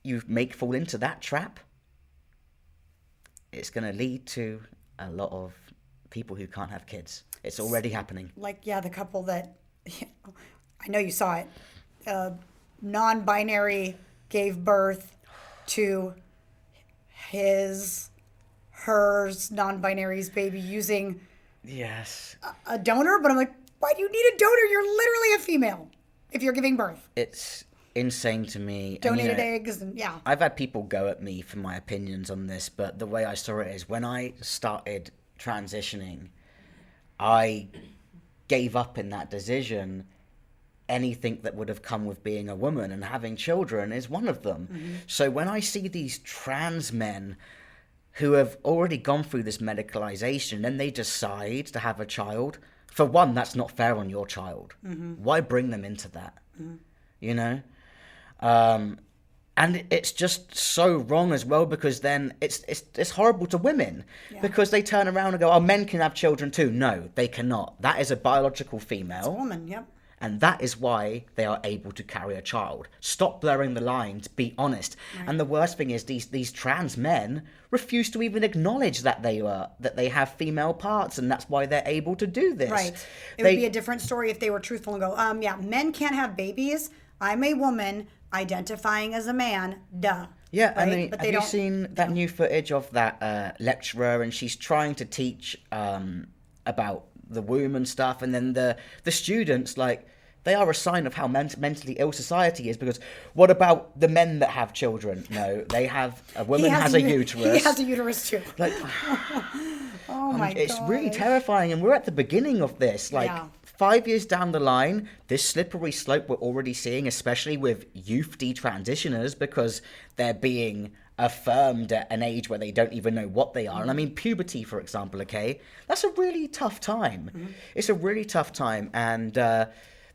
you make fall into that trap, it's going to lead to a lot of people who can't have kids. It's already happening. Like, the couple that, I know you saw it, non-binary gave birth to hers, non-binary's baby using a donor. But I'm like, why do you need a donor? You're literally a female if you're giving birth. It's insane to me. Donated eggs, and I've had people go at me for my opinions on this, but the way I saw it is when I started transitioning, I gave up in that decision. Anything that would have come with being a woman, and having children is one of them. So when I see these trans men who have already gone through this medicalization and they decide to have a child, for one, that's not fair on your child. Why bring them into that? You know? And it's just so wrong as well, because then it's horrible to women, because they turn around and go, oh, men can have children too. No, they cannot. That is a biological female. It's a woman, yep. And that is why they are able to carry a child. Stop blurring the lines, be honest. Right. And the worst thing is these trans men refuse to even acknowledge that they have female parts, and that's why they're able to do this. Right. It would be a different story if they were truthful and go, men can't have babies. I'm a woman identifying as a man. Duh. Yeah, right? I mean, have you seen that new footage of that lecturer, and she's trying to teach about the womb and stuff, and then the students, like, they are a sign of how mentally ill society is, because what about the men that have children? No, they have, a woman has a uterus. He has a uterus too. Like, oh my God. It's really terrifying, and we're at the beginning of this. Like, 5 years down the line, this slippery slope we're already seeing, especially with youth detransitioners, because they're being affirmed at an age where they don't even know what they are. And I mean, puberty, for example, okay? That's a really tough time. It's a really tough time. And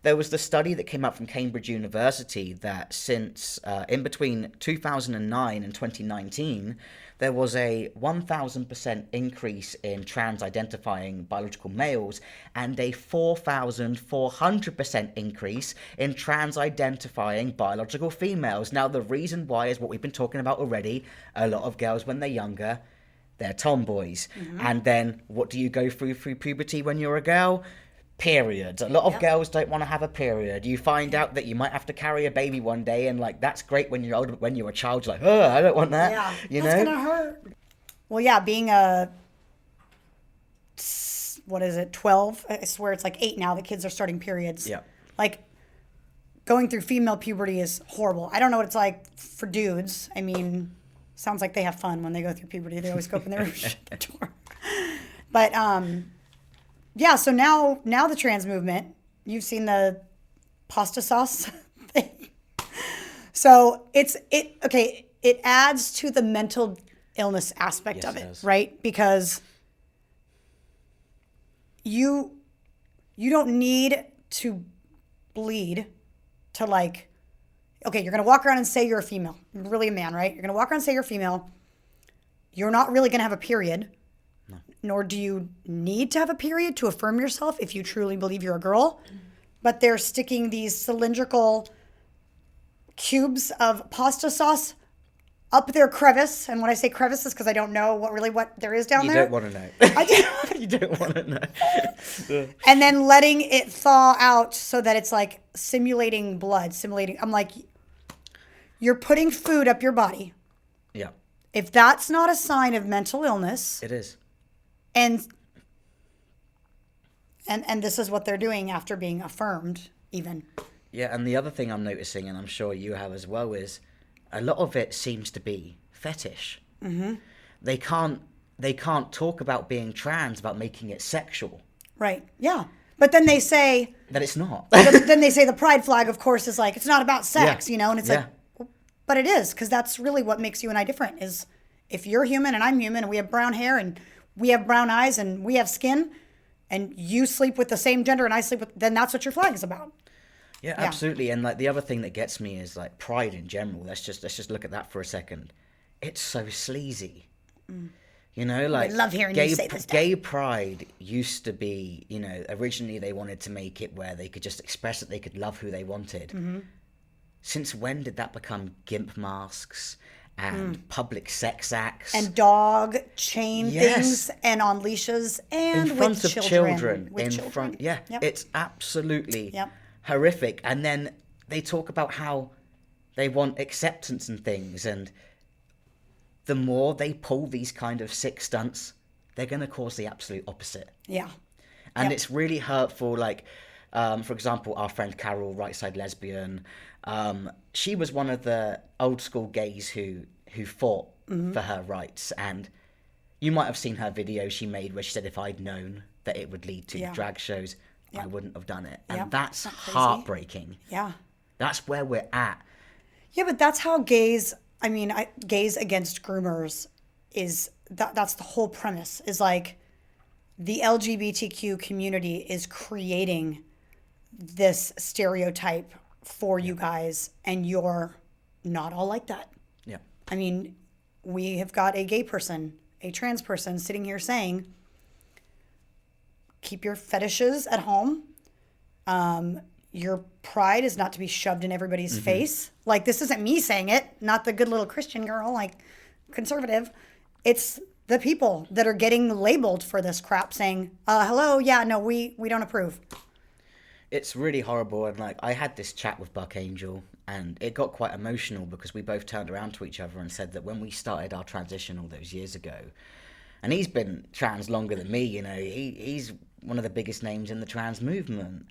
there was the study that came out from Cambridge University that since in between 2009 and 2019, there was a 1,000% increase in trans-identifying biological males and a 4,400% increase in trans-identifying biological females. Now, the reason why is what we've been talking about already. A lot of girls, when they're younger, they're tomboys. And then what do you go through puberty when you're a girl? Periods. A lot of girls don't want to have a period. You find out that you might have to carry a baby one day, and like, that's great when you're older, but when you're a child, you're like, oh, I don't want that. Yeah, that's gonna hurt. Well, being a, what is it, 12? I swear it's like 8 now that kids are starting periods. Yeah. Like, going through female puberty is horrible. I don't know what it's like for dudes. I mean, sounds like they have fun when they go through puberty. They always go up in their door. But, so now the trans movement, you've seen the pasta sauce thing. So it adds to the mental illness aspect of it, right? Because you don't need to bleed to, like, okay, you're going to walk around and say you're a female. You're really a man, right? You're going to walk around and say you're a female. You're not really going to have a period. No. Nor do you need to have a period to affirm yourself if you truly believe you're a girl. But they're sticking these cylindrical cubes of pasta sauce up their crevice. And when I say crevice, is because I don't know what there is down there. You don't want to know. I do. You don't want to know. And then letting it thaw out so that it's like simulating blood, I'm like, you're putting food up your body. Yeah. If that's not a sign of mental illness, It is. and this is what they're doing after being affirmed, even. Yeah, and the other thing I'm noticing, and I'm sure you have as well, is a lot of it seems to be fetish. Mm-hmm. They can't talk about being trans, about making it sexual. Right. Yeah. But then they say that it's not. Then they say the pride flag, of course, is like, it's not about sex, Yeah. and it's like, but it is, because that's really what makes you and I different, is if you're human and I'm human and we have brown hair and we have brown eyes and we have skin and you sleep with the same gender and I sleep with, then that's what your flag is about. Yeah, absolutely. And like the other thing that gets me is like pride in general. Let's just look at that for a second. It's so sleazy. Like I love hearing you say this stuff. Gay pride used to be, originally they wanted to make it where they could just express that they could love who they wanted. Mm-hmm. Since when did that become gimp masks and public sex acts and dog chain things and on leashes and in front with of children? Children. Yep. It's absolutely Yep. horrific. And then they talk about how they want acceptance and things, and the more they pull these kind of sick stunts, they're going to cause the absolute opposite. Yeah. And it's really hurtful. Like, for example, our friend Carol, right side lesbian, she was one of the old school gays who fought for her rights. And you might have seen her video she made where she said, if I'd known that it would lead to drag shows, I wouldn't have done it. And that's heartbreaking. Yeah. That's where we're at. Yeah, but that's how gays against groomers is, that's the whole premise, is like the LGBTQ community is creating this stereotype for you guys, and you're not all like that. Yeah. I mean, we have got a gay person, a trans person sitting here saying, keep your fetishes at home. Your pride is not to be shoved in everybody's face. Like, this isn't me saying it, not the good little Christian girl, like conservative. It's the people that are getting labeled for this crap saying, hello, yeah, no, we don't approve. It's really horrible. And like, I had this chat with Buck Angel, and it got quite emotional because we both turned around to each other and said that when we started our transition all those years ago, and he's been trans longer than me, he's one of the biggest names in the trans movement.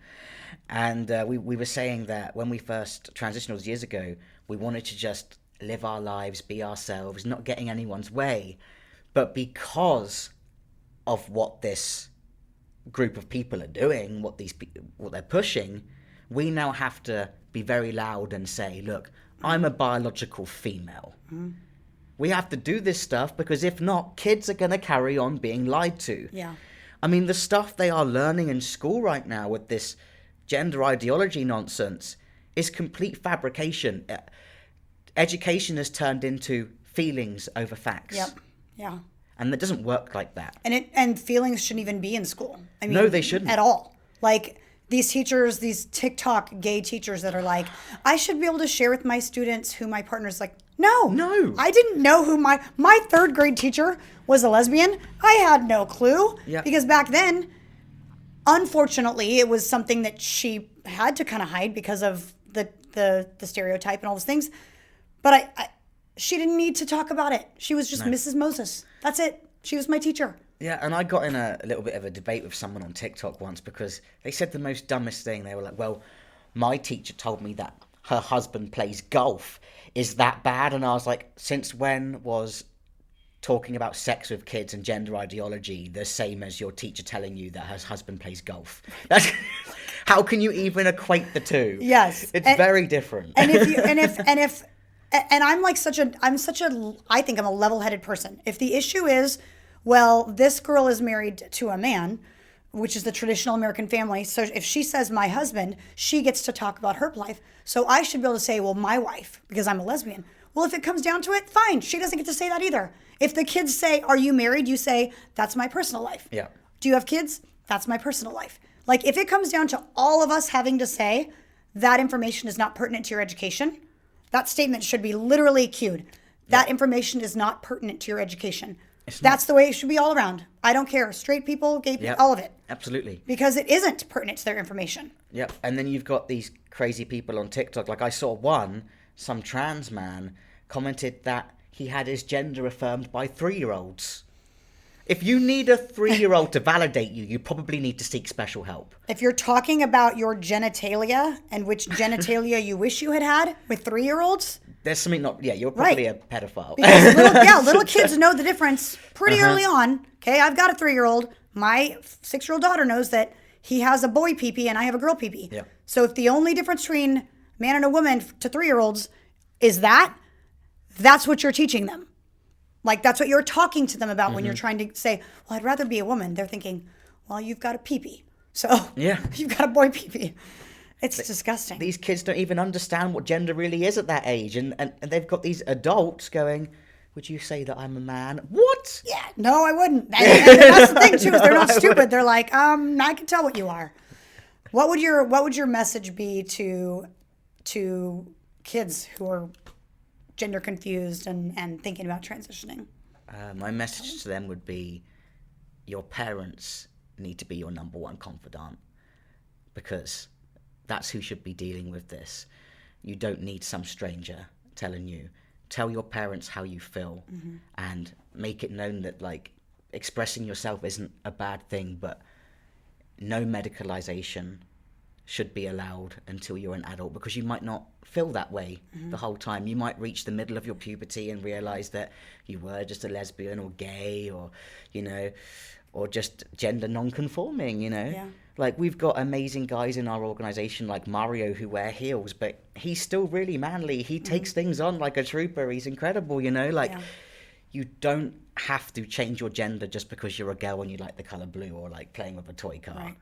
And we were saying that when we first transitioned all those years ago, we wanted to just live our lives, be ourselves, not getting anyone's way. But because of what this group of people are doing, what they're pushing, we now have to be very loud and say, look, I'm a biological female. Mm-hmm. We have to do this stuff, because if not, kids are going to carry on being lied to. Yeah. I mean, the stuff they are learning in school right now with this gender ideology nonsense is complete fabrication. Education has turned into feelings over facts. Yep. Yeah. And it doesn't work like that. And feelings shouldn't even be in school. I mean, no, they shouldn't. At all. Like, these teachers, these TikTok gay teachers that are like, I should be able to share with my students who my partner's like, no. I didn't know who my third grade teacher was a lesbian. I had no clue. Yeah. Because back then, unfortunately, it was something that she had to kind of hide because of the stereotype and all those things. But she didn't need to talk about it. She was just Mrs. Moses. That's it. She was my teacher. Yeah, and I got in a little bit of a debate with someone on TikTok once because they said the most dumbest thing. They were like, well, my teacher told me that her husband plays golf. Is that bad? And I was like, since when was talking about sex with kids and gender ideology the same as your teacher telling you that her husband plays golf? That's, how can you even equate the two? Yes. It's very different. And I'm like I think I'm a level-headed person. If the issue is, well, this girl is married to a man, which is the traditional American family. So if she says my husband, she gets to talk about her life. So I should be able to say, well, my wife, because I'm a lesbian. Well, if it comes down to it, fine. She doesn't get to say that either. If the kids say, are you married? You say, that's my personal life. Yeah. Do you have kids? That's my personal life. Like, if it comes down to all of us having to say that information is not pertinent to your education, that statement should be literally cued. That information is not pertinent to your education. That's the way it should be all around. I don't care. Straight people, gay people, all of it. Absolutely. Because it isn't pertinent to their information. Yep. And then you've got these crazy people on TikTok. Like I saw some trans man commented that he had his gender affirmed by 3-year-olds. If you need a 3-year-old to validate you, you probably need to seek special help. If you're talking about your genitalia and which genitalia you wish you had had with 3-year-olds, there's something not... Yeah, you're probably a pedophile. Because little kids know the difference pretty early on. Okay, I've got a 3-year-old. My 6-year-old daughter knows that he has a boy pee-pee and I have a girl pee-pee. Yeah. So if the only difference between a man and a woman to 3-year-olds is that's what you're teaching them. Like, that's what you're talking to them about when you're trying to say, well, I'd rather be a woman. They're thinking, well, you've got a pee-pee. So you've got a boy pee-pee. It's disgusting. These kids don't even understand what gender really is at that age. And they've got these adults going, would you say that I'm a man? What? Yeah, no, I wouldn't. And that's the thing, too, is they're not stupid. They're like, I can tell what you are. What would your message be to kids who are gender confused and thinking about transitioning? My message to them would be, your parents need to be your number one confidant, because that's who should be dealing with this. You don't need some stranger telling you. Tell your parents how you feel and make it known that, like, expressing yourself isn't a bad thing, but no medicalization should be allowed until you're an adult, because you might not feel that way the whole time. You might reach the middle of your puberty and realize that you were just a lesbian or gay or, or just gender non-conforming, Yeah. Like, we've got amazing guys in our organization like Mario who wear heels, but he's still really manly. He takes things on like a trooper. He's incredible, You don't have to change your gender just because you're a girl and you like the color blue or like playing with a toy car. Right.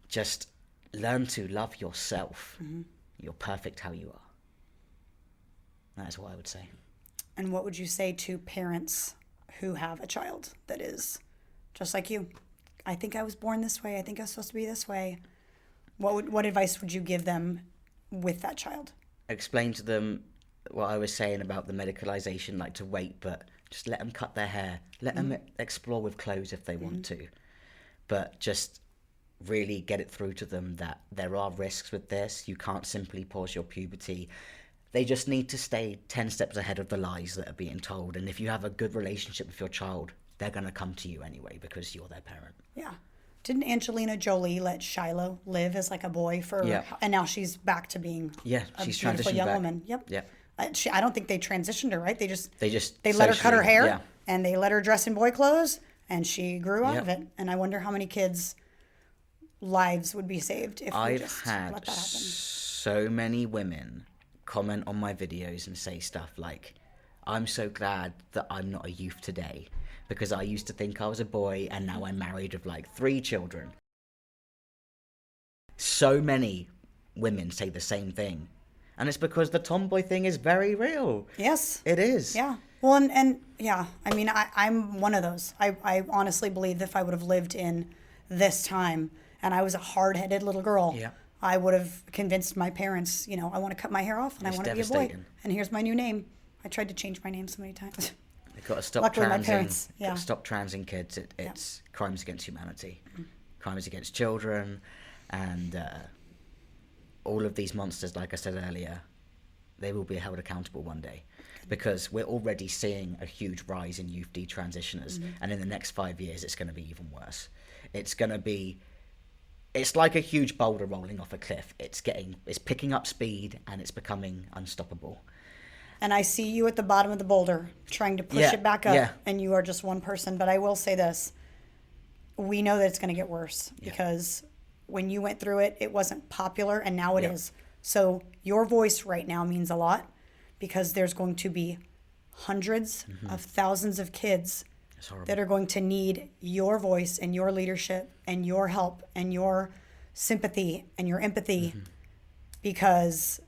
Just learn to love yourself. You're perfect how you are. That's what I would say. And what would you say to parents who have a child that is just like you? I think I was born this way. I think I was supposed to be this way. What advice would you give them with that child? Explain to them what I was saying about the medicalization, like to wait, but just let them cut their hair. Let them explore with clothes if they want to. But just really get it through to them that there are risks with this. You can't simply pause your puberty. They just need to stay 10 steps ahead of the lies that are being told. And if you have a good relationship with your child, they're going to come to you anyway because you're their parent. Yeah. Didn't Angelina Jolie let Shiloh live as like a boy and now she's back to being a she's beautiful young back. Woman. Yep. Yep. I don't think they transitioned her, right? They let her cut her hair and they let her dress in boy clothes and she grew out of it. And I wonder how many kids' lives would be saved if we just let that happen. I've had so many women comment on my videos and say stuff like, I'm so glad that I'm not a youth today because I used to think I was a boy and now I'm married with like 3 children. So many women say the same thing. And it's because the tomboy thing is very real. Yes. It is. Yeah. Well, and yeah, I mean, I'm one of those. I honestly believe that if I would have lived in this time and I was a hard-headed little girl, I would have convinced my parents, I want to cut my hair off and I want to be a boy. And here's my new name. I tried to change my name so many times. They've got to stop Luckily, my parents, got to stop transing kids. It's crimes against humanity, crimes against children, and all of these monsters, like I said earlier, they will be held accountable one day. Because we're already seeing a huge rise in youth detransitioners, and in the next 5 years, it's going to be even worse. It's like a huge boulder rolling off a cliff. It's picking up speed, and it's becoming unstoppable. And I see you at the bottom of the boulder trying to push it back up, and you are just one person. But I will say this. We know that it's going to get worse because when you went through it, it wasn't popular, and now it is. So your voice right now means a lot because there's going to be hundreds of thousands of kids that are going to need your voice and your leadership and your help and your sympathy and your empathy because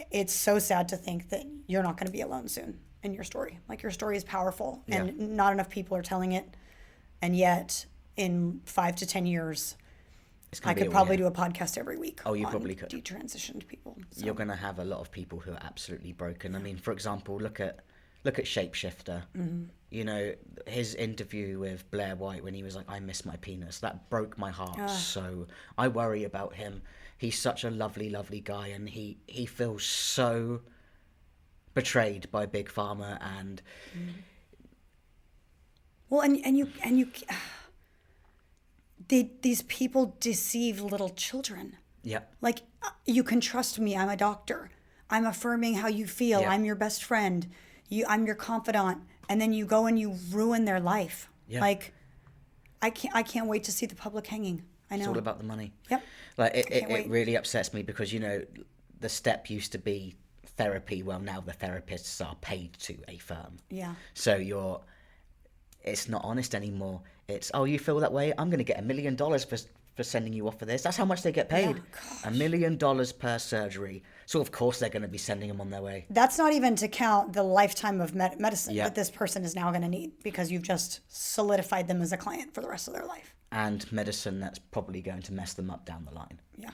it's so sad to think that you're not going to be alone soon in your story. Like, your story is powerful and not enough people are telling it. And yet in 5 to 10 years, I could probably do a podcast every week. Oh, you probably could. Detransitioned people. So. You're going to have a lot of people who are absolutely broken. I mean, for example, look at Shapeshifter. His interview with Blair White when he was like, I miss my penis. That broke my heart. So I worry about him. He's such a lovely, lovely guy, and he feels so betrayed by Big Pharma and Well, these people deceive little children. Yep. Like, you can trust me. I'm a doctor. I'm affirming how you feel. Yeah. I'm your best friend. I'm your confidant. And then you go and you ruin their life. Yeah. Like, I can't wait to see the public hanging. I know. It's all about the money. Yep. Like it really upsets me because, you know, the step used to be therapy. Well, now the therapists are paid to a firm. Yeah. So it's not honest anymore. It's, oh, you feel that way? I'm going to get $1 million for sending you off for this. That's how much they get paid. $1 million per surgery. So of course they're going to be sending them on their way. That's not even to count the lifetime of medicine Yep. that this person is now going to need because you've just solidified them as a client for the rest of their life. And medicine that's probably going to mess them up down the line. Yeah.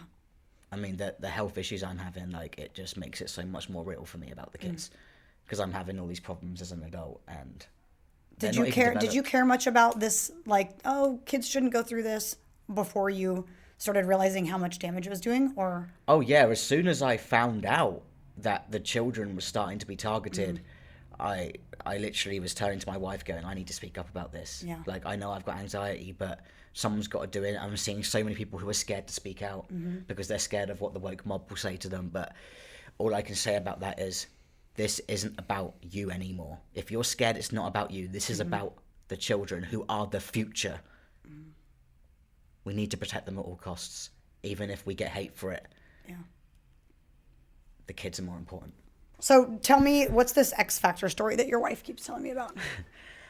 I mean, the health issues I'm having, like, it just makes it so much more real for me about the kids. Because I'm having all these problems as an adult, and Did you care? Did you care much about this? Like, oh, kids shouldn't go through this before you started realizing how much damage it was doing, or? Oh yeah, as soon as I found out that the children were starting to be targeted, I literally was turning to my wife, going, "I need to speak up about this. Yeah. Like, I know I've got anxiety, but someone's got to do it." I'm seeing so many people who are scared to speak out because they're scared of what the woke mob will say to them. But all I can say about that is, this isn't about you anymore. If you're scared, it's not about you. This is about the children who are the future. We need to protect them at all costs, even if we get hate for it. Yeah. The kids are more important. So tell me, what's this X Factor story that your wife keeps telling me about?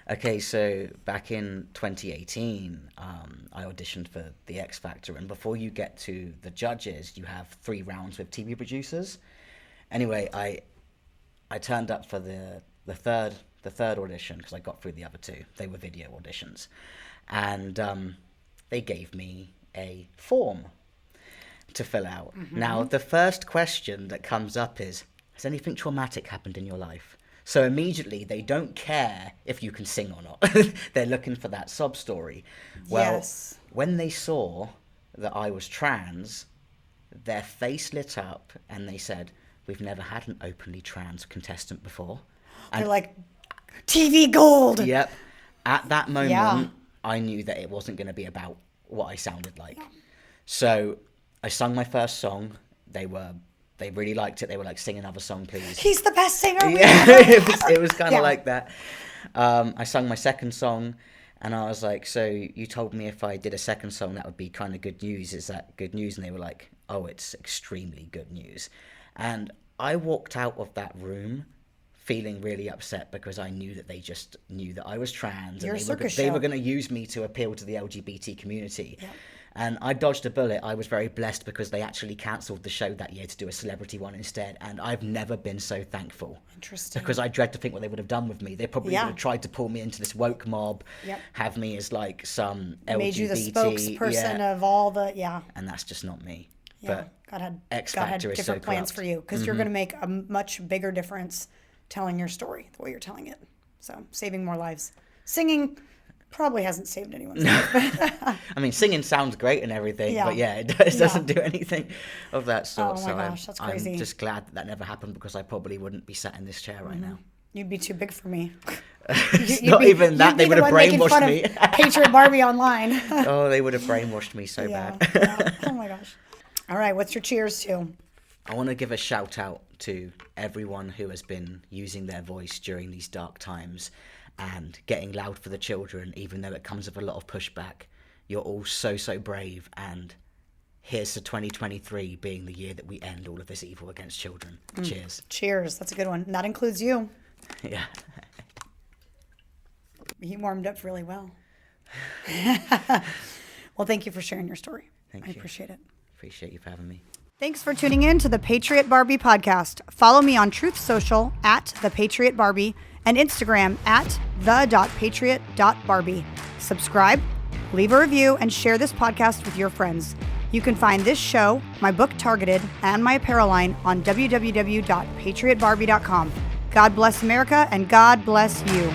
Okay, so back in 2018, I auditioned for the X Factor, and before you get to the judges, you have 3 rounds with TV producers. Anyway, I turned up for the third audition because I got through the other 2. They were video auditions, and they gave me a form to fill out. Now, the first question that comes up is, has anything traumatic happened in your life? So immediately they don't care if you can sing or not. They're looking for that sob story. Well, Yes. when they saw that I was trans, their face lit up and they said, "We've never had an openly trans contestant before." They're like, TV gold. Yep. At that moment, Yeah. I knew that it wasn't going to be about what I sounded like. So I sung my first song. They really liked it. They were like, "Sing another song, please." He's the best singer. Yeah, it was kind of Yeah. like that. I sung my second song, and I was like, "So you told me if I did a second song, that would be kind of good news. Is that good news?" And they were like, "Oh, it's extremely good news." And I walked out of that room feeling really upset because I knew that they just knew that I was trans, You're a and circus they show. were going to use me to appeal to the LGBT community. Yep. And I dodged a bullet. I was very blessed because they actually cancelled the show that year to do a celebrity one instead. And I've never been so thankful. Interesting. Because I dread to think what they would have done with me. They probably Yeah. would have tried to pull me into this woke mob, Yep. have me as like some LGBT. Made you the spokesperson yeah. of all the, yeah. And that's just not me. Yeah. But God had X God had Factor is so different plans corrupt. for you because you're going to make a much bigger difference telling your story the way you're telling it. So saving more lives. Singing probably hasn't saved anyone's life. I mean, singing sounds great and everything, Yeah. but yeah, it doesn't do anything of that sort. Oh my So gosh, that's crazy. I'm just glad that never happened because I probably wouldn't be sat in this chair right now. You'd be too big for me. It's not even that. They would have brainwashed me. Patriot Barbie online. Oh, they would have brainwashed me so Yeah, bad. yeah. Oh my gosh. All right, what's your cheers to? I want to give a shout out to everyone who has been using their voice during these dark times and getting loud for the children, even though it comes with a lot of pushback. You're all so, so brave, and here's to 2023 being the year that we end all of this evil against children. Cheers. Cheers. That's a good one. And that includes you. Yeah. You warmed up really well. Well, thank you for sharing your story. Thank I you. appreciate it. Appreciate you for having me. Thanks for tuning in to the Patriot Barbie podcast. Follow me on Truth Social at The Patriot Barbie and Instagram at the.patriot.barbie. Subscribe, leave a review, and share this podcast with your friends. You can find this show, my book Targeted, and my apparel line on www.patriotbarbie.com. God bless America and God bless you.